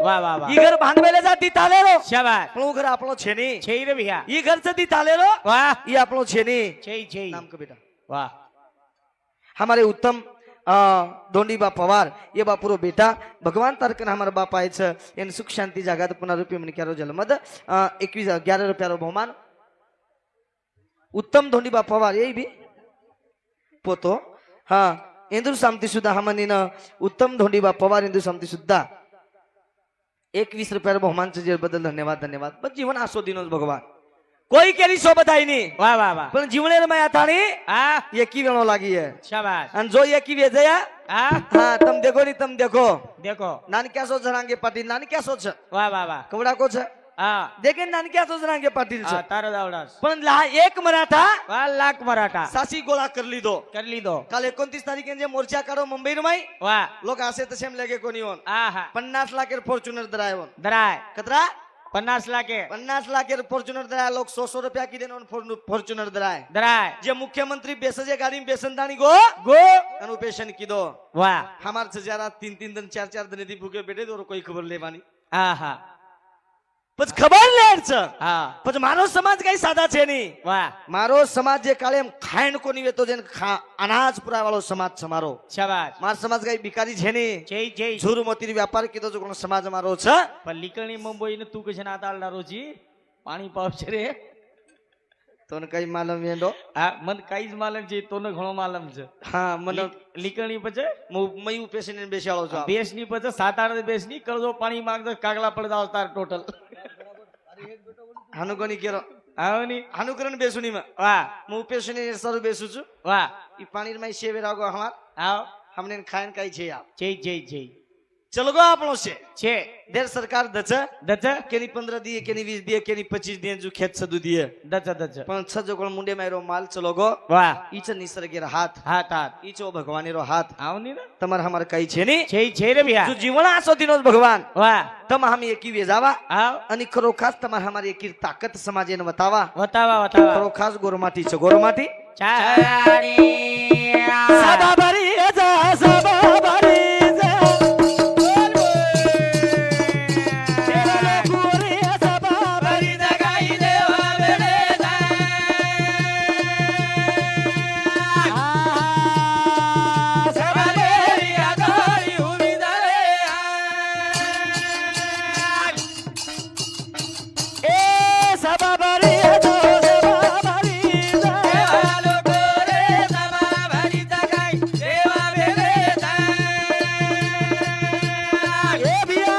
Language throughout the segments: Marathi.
वाह वाह वाह ઈ ઘર ભાંગવેલે જા દી તાલેલો शाबाश આપણું ઘર આપણો છે ની छे रे भैया ઈ ઘર છે દી તાલેલો वाह ઈ આપણો છે ની छे नाम का बेटा वाह हमारे उत्तम दोंडी बा पवार ये बापुरो बेटा भगवान तारकन हमारा बाप आए छे इन सुख शांति जागात पुनः रुपये मन क्यारो जलमद 11 रुपयारो बहुमान उत्तम दोंडी बा पवार यही भी पोतो हाँ इंदु शांति सुद्धा हमनी न उत्तम दोंडी बा पवार इंदु शांति सुद्धा 21 रुपयारो बहुमान से बदल धन्यवाद धन्यवाद बस जीवन आसो दिनो भगवान कोई केरी सो बधाई नहीं वाह वाह वाह पण जीवने में आतानी हाँ एकी वेणो लागी है शाबाश अन जो एकी वेजया हाँ हाँ तम देखो नहीं तम देखो देखो नान क्या सोच जरांगे पाटिल नान क्या सोच वाह वाह वाह कवड़ा को छ हाँ देखे नान क्या सोच जरांगे पाटिल छ तारो दावडास पण ला एक मराठा वाह लाख मराठा सासी गोळा कर लीधो कर ली दो काल 29 तारीखे जे मोर्चा काढो मुंबई रमाई वाह लोक असे तसेम लगे कोणी होन आहा 50 लाख फॉर्च्यूनर दरायवन दराय कतरा 50 लाखे 50 लाख फॉर्च्यूनर दराय लोक 100 रुपया की देन फॉर्च्यूनर दराय दराय जे मुख्यमंत्री बेसजे गाड़ी में बेसनदानी गो गो अनुपेशन की दो वाह हमार से जरा 3-3 दिन 4-4 दिन दी भूखे बैठे तो कोई खबर लेवानी आहा पछ खबर लेर छ हाँ पछ मारो समाज कई सादा छे नी वाह मारो समाज जे काले खायण को नी वेतो जेन अनाज पुरा वालो समाज छ मारो शाबाश मार समाज कई भिखारी छे नी जय झूर मोती व्यापार कीधो जो कोण समाज मारो छ पण लिकणी मुंबई ने तू कशे ना ताळणारो जी पाणी पावशे रे तोन कई मालूम वेंदो हा मन काईज मालम છે તોને ઘણો માલમ છે हां मन લીકણી પછી मयू पेशने बेसाळो छ બેસની પછી 7-8 બેસની કરજો પાણી માંગતો કાગલા પડ જાવ તાર ટોટલ हानुगणी केरो આવની हानुकरण बेसुनी में વાહ मु पेशने सर बेसु छु વાહ ई पानी में सेवे रागो हमार આવ हमने खायन कई छे आप જય चलो गो आपनो से છે देर सरकार दच દચ केनी 15 दिए केनी 20 दिए केनी 25 दिए जो खेत सदु दिए દચ पण छ जो कोण मुंडे मायरो माल चलो गो વાહ ईच निसर्गेर हात હાથ હાથ ईचो भगवानेरो हात આવની ને तमर हमर कई छे नी છે રે ભैया जो जीवन आसो दिनो भगवान વાહ तम हम एकी वेजावा આવ आणि खरो खास तमर हमारी एकी ताकत समाजेन बतावा વતાવા खरो खास गोरमाटी छ गोरमाटी ચારી सबा भरी जा सबा भरी जा तेरा लोकुरी सबा भरी જગાઈ દેવા બેડે सबा भरी આગારી ઉમી દરે ए सबा भरी जा सबा भरी जा ए बिया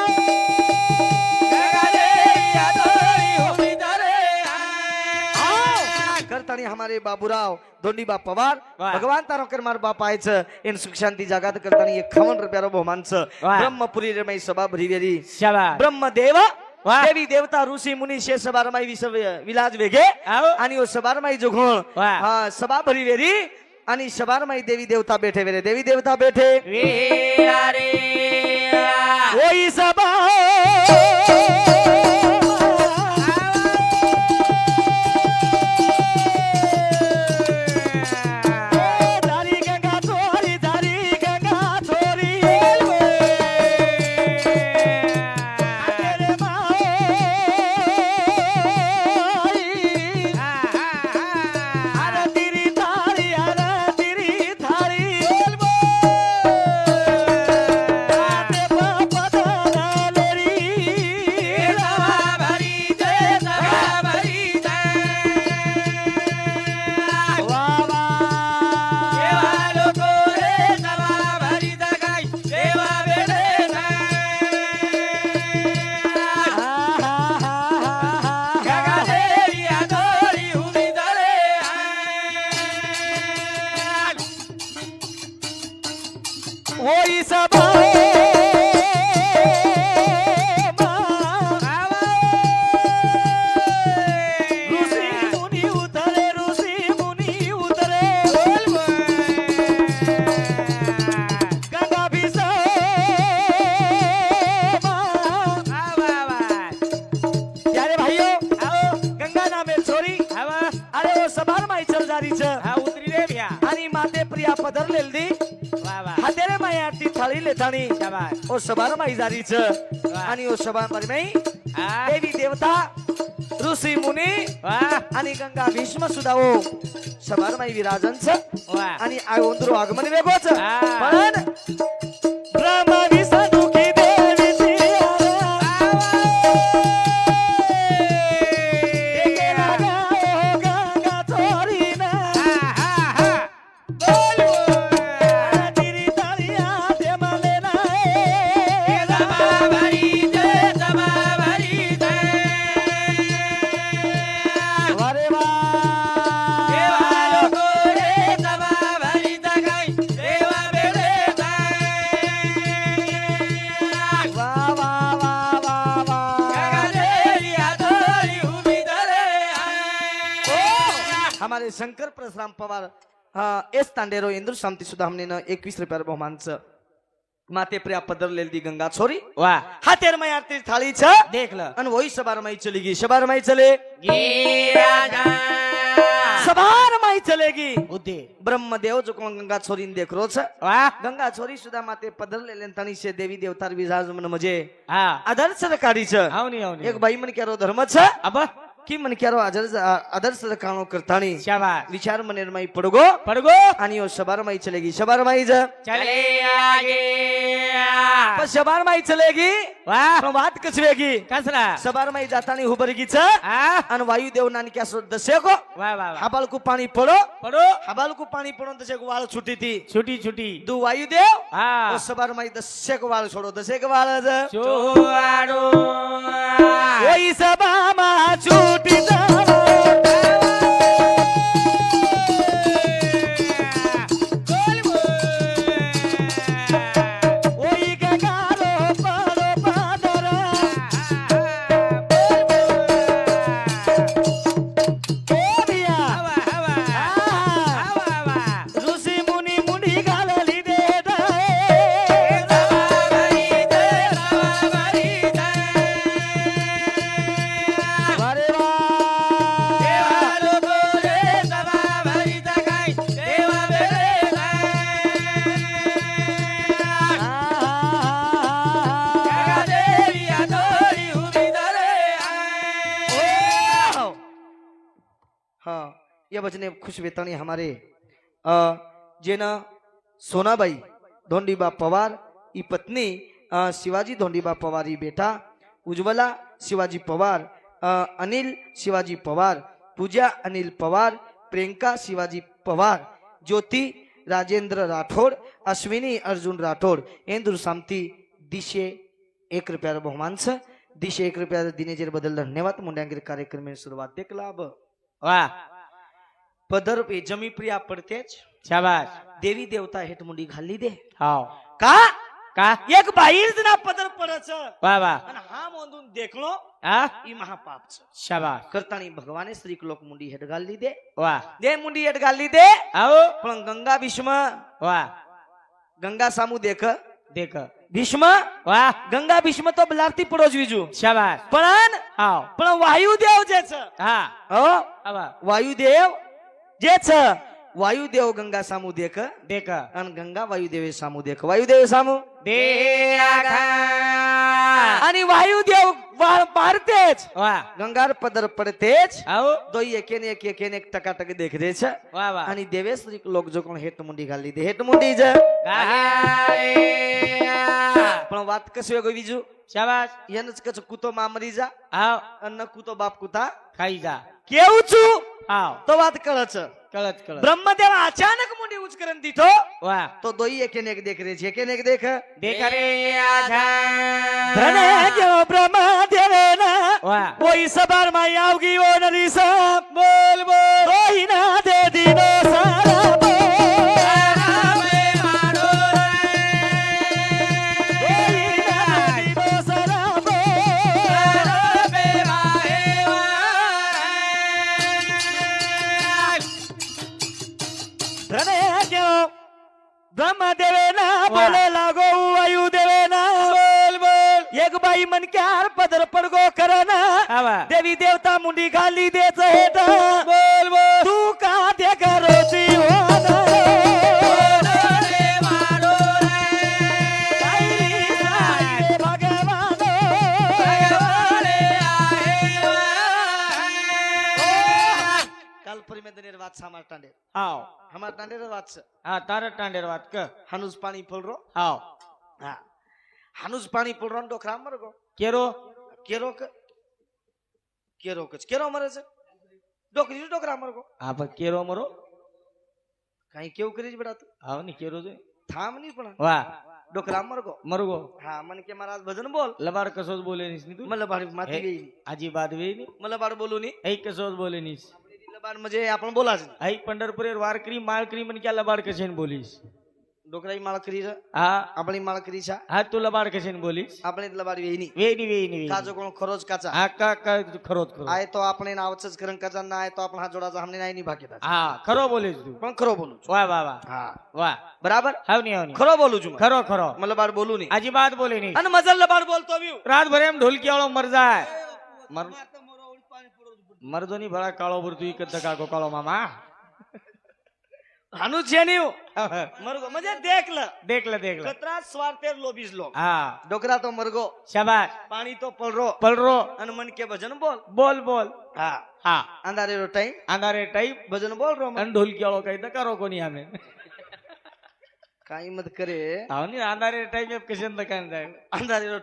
करतानी हमारे बाबूराव दोंडी बा पवार वाह। भगवान तारो कर मार बाप आए छ इन सुख शांति जागात करतानी 51 रुपयारो बहुमान छ वाह। ब्रह्मपुरी रमई सभा भरीवेरी શાબાશ ब्रह्मदेव वाह। देवी देवता ऋषी मुनी शे सभा रमाई विलाज वेगे આવો आणि ओ सभा रमाई जो घोण वाह। हां सभा भरीवेरी आणि सभा रमाई देवी देवता बैठे वेरे देवी देवता बैठे વીરા રે ओई सभा धारी गंगा छोरी धारी गंगा छोरी तेरे माई अरे तेरी थारी आते बाबा दादा लेरी थाळी लेथाणी शाबास ओ सबार माई जारीच आणि ओ सबार माई हा देवी देवता ऋषी मुनी वा आणि गंगा भीष्म सुद्धा ओ सबार माई विराजनच वा आणि आयोंद्रो आगमन वेगोच हा. पण ब्रह्मा विष्णू की देवीची गंगा चोरीना हमारे शंकर परशुराम पवार एस तांडेरो इंद्र शांती सुद्धा हमने 21 रुपयार बहुमानचं माते प्रिया पदरलेली दी गंगा छोरी वा हातेर मै आरती थाळी छ देख लो आणि वही सबार माई चलेगी सबार माई चले गिराजा सबार माई चलेगी उदे ब्रह्मदेव जो कोण गंगा छोरी देख रो छ वा गंगा छोरी सुद्धा माते पदरलेले तणी से देवी देवतार विराज मन म्हणजे हा आदर्श काढी छ आवनी आवनी एक बाई मन केरो धर्म छ अब की मन केरो आदर्श काणो करताणी शाबास विचार मनेर माई पडगो पडगो आणि ओ सबार माई चलेगी सबार माई ज चले आगे पण सबार माई चलेगी वा पण वाट कसवेगी कसरा सबार माई जातानी हुबरगी छ हा आणि वायुदेव नानक्या सो दसेको वा वा वा हाबाल को पाणी पडो पडो हाबाल को पाणी पडो दसेको वाळ छुटी ती छुटी छुटी दु वायुदेव हा ओ सबार माई दसेको वाळ छोडो दसेको वाळ ज चोवाडो ओई सबा मा छुटी ओई गगारो पडो पादर ओबिया ऋषी मुनी मुनी घालली दे अरे वा हाँ ये बचने खुश वेतानी हमारे जेना सोनाबाई धोंडीबा पवार ई पत्नी शिवाजी धोंडीबा पवार ई बेटा उज्ज्वला शिवाजी पवार अनिल शिवाजी पवार पूजा अनिल पवार प्रियंका शिवाजी पवार ज्योति राजेंद्र राठोड अश्विनी अर्जुन राठोड इंद्र सामती दिशे 1 रुपया बहुमान छ दिशे 1 रुपया दिनेजर बदल धन्यवाद मुंड्यांगिर कार्यक्रम सुरुवात देख लाभ वा पदर पे जमी प्रिया पडतेच शाबास देवी देवता हेट मुंडी घालली दे हाव का का एक बाहेर ना पदर पडच वा वा आणि हा मोंदून देखलो हा ई महापाप छ शाबास करतानी भगवाने श्री लोक मुंडी हेट घालली दे वा दे मुंडी हेट घालली दे आओ पण गंगा भीष्म वा गंगा सामू देख देख भीष्म वा गंगा भीष्म तो बलारती पडोज विजू शाबास हाव पण वायुदेव जेच हा हो आवा वायुदेव जेच वायुदेव गंगा सामू देख देख आणि गंगा वायुदेव सामू देख वायुदेव सामू दे आणि वायुदेव पारतेच वा गंगार पदर पडतेच आओ दोई एकेन एक टकाटक देख रे छ वा वा आणि देवेश्वरी लोक जो कोण हेट मुंडी घालली दे हेट मुंडी ज पण वात कसे गो विजू शाबास यनच कच कुतो मामरी जा हाव अन्न कुतो बाप कुता खाई जा केवचू हाव तो वात कळच कळत कळत ब्रह्मदेव अचानक मुंडी उचकरन दिठो वा तो दोई एकेन एक देख रे एकेन एक देख देख रे आधा धने जो ब्रह्मदेव ना वा ओई सबार माई आवगी ओ नरी सब बोल बोल दोई ना दे दिनो सारा ब्रह्मदेवे ना बोले लागो वायु देवे ना बोल बोल एक बाई मन के हार पदर पडगो करना आवा देवी देवता मुंडी घाली देच हेट बोल बोल तू का दे करोती हो વાત છે અમાર ટાંડે હાવ અમાર ટાંડે વાત છે હા તારે ટાંડેર વાત કે હાનુસ પાણી ફોલરો હાવ હા હાનુસ પાણી ફોલરો ડોખરા મરગો કેરો કેરો કે કેરો કે કેરો મરે છે ડોકરી ડોકરા મરગો હા પણ કેરો મરો કઈ કેવું કરી બેટા તું હાવ ની કેરો છે થામ નહીં પણ વાહ ડોકરા મરગો મરગો હા મને કે મારા ભજન બોલ લબાડ કશો જ બોલે નીસ ની તું મને બાર માથી હે? ગઈ ની આજી બાદ વે ની મને બાર બોલું ની એ કશો જ બોલે નીસ લબાર મજે આપણ બોલા છે આઈ પંઢરપુરે વાર કરી માળ કરી મને ક્યાં લબાડ કશે ને બોલીશ ડોકરાઈ માળ કરી છે હા આપણી માળ કરી છે હા તું લબાડ કશે ને બોલીશ આપણે જ લબાડી વેઈ ની વે ની કાજો કોણ ખરોજ કાચા હા કા ખરો જ ખરો આય તો આપણે ના આવચ જ કરન કાચા ના આય તો આપણે હાથ જોડા હમને નાઈ ની ભાગીદાર હા ખરો બોલીશ તું પણ ખરો બોલું છું વાહ વાહ વાહ હા વાહ બરાબર હાવ ની ખરો બોલું છું ખરો ખરો મને બાર બોલું ની આજી બાદ બોલે ની અને મજલ લબાડ બોલતો આવ્યું રાત ભરે એમ ઢોલકી વાળો મર જાય મરદો ની ભલા કાળો ભરતું એક જ ધકાકો કાળો મામા હાનું છે ની મરગો મજે દેખ લે દેખ લે કતરા સ્વાર્થેર લોબીસ લો હા ડોકરા તો મરગો શાબાશ પાણી તો પલરો પલરો અને મન કે ભજન બોલ બોલ બોલ હા હા અંધારે રો ટાઈમ આંધારે ટાઈપ ભજન બોલ રો અને ઢોલકી વાળો કઈ ધકારો કોની આમે કાઈ મત કરે હાવ ની આંધારે ટાઈપ કશે દકાન જાય અંધારે રો